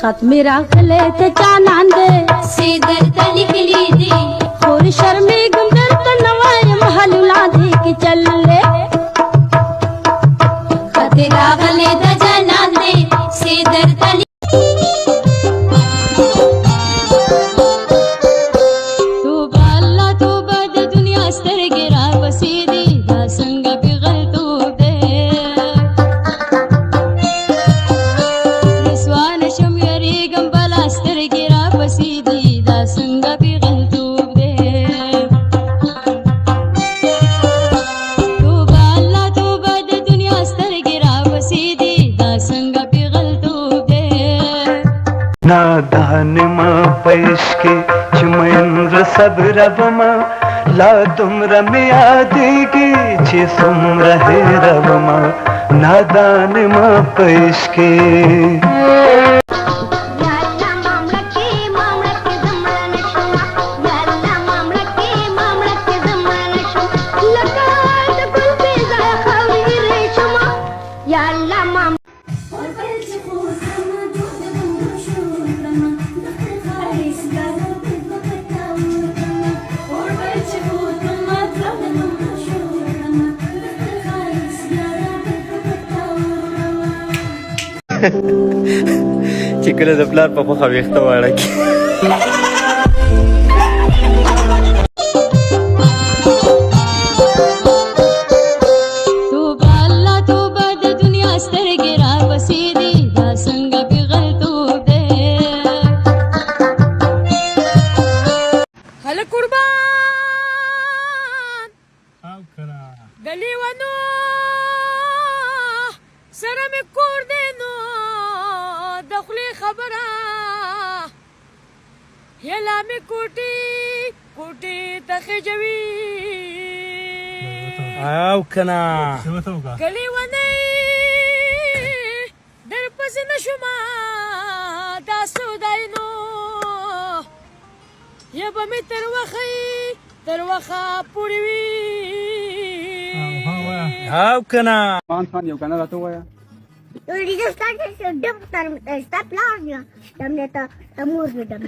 خط میرا خلیت جانان دے سیدر تلکلی دی خور شرمی گمدر تنوائی محلولا دی کی چلے خطرا غلی د جنان دی سیدر تلی توبا اللہ توبا د دنیا سترگی را بسیدی دا سنگا پی غلطوب دے نسوان شم یریگم بلا سترگی را بسیدی دا سنگا پی غلطوب دے توبا اللہ توبا د دنیا سترگی را بسیدی دا سنگا پی غلطوب دے نادان ما پیش کے چمین صبر بما لا تمر میں آدیگی چی سم رہے ربما نادان ما پیش کے چې کله د پلار په مخه ویښته واړه کړي توبا اللہ توبا د دنیا سترگی را بسیدی دا سنگا پی غلطوب دے خلق قربان گلی ونو سرم کور دینو دخلی خبرہ یلا می کوٹی تخجوی او کنا گلی ونی در پس نشما دا سوداینو یبا می تر وخا پوری وی او کنا Está plano, también está muy bien.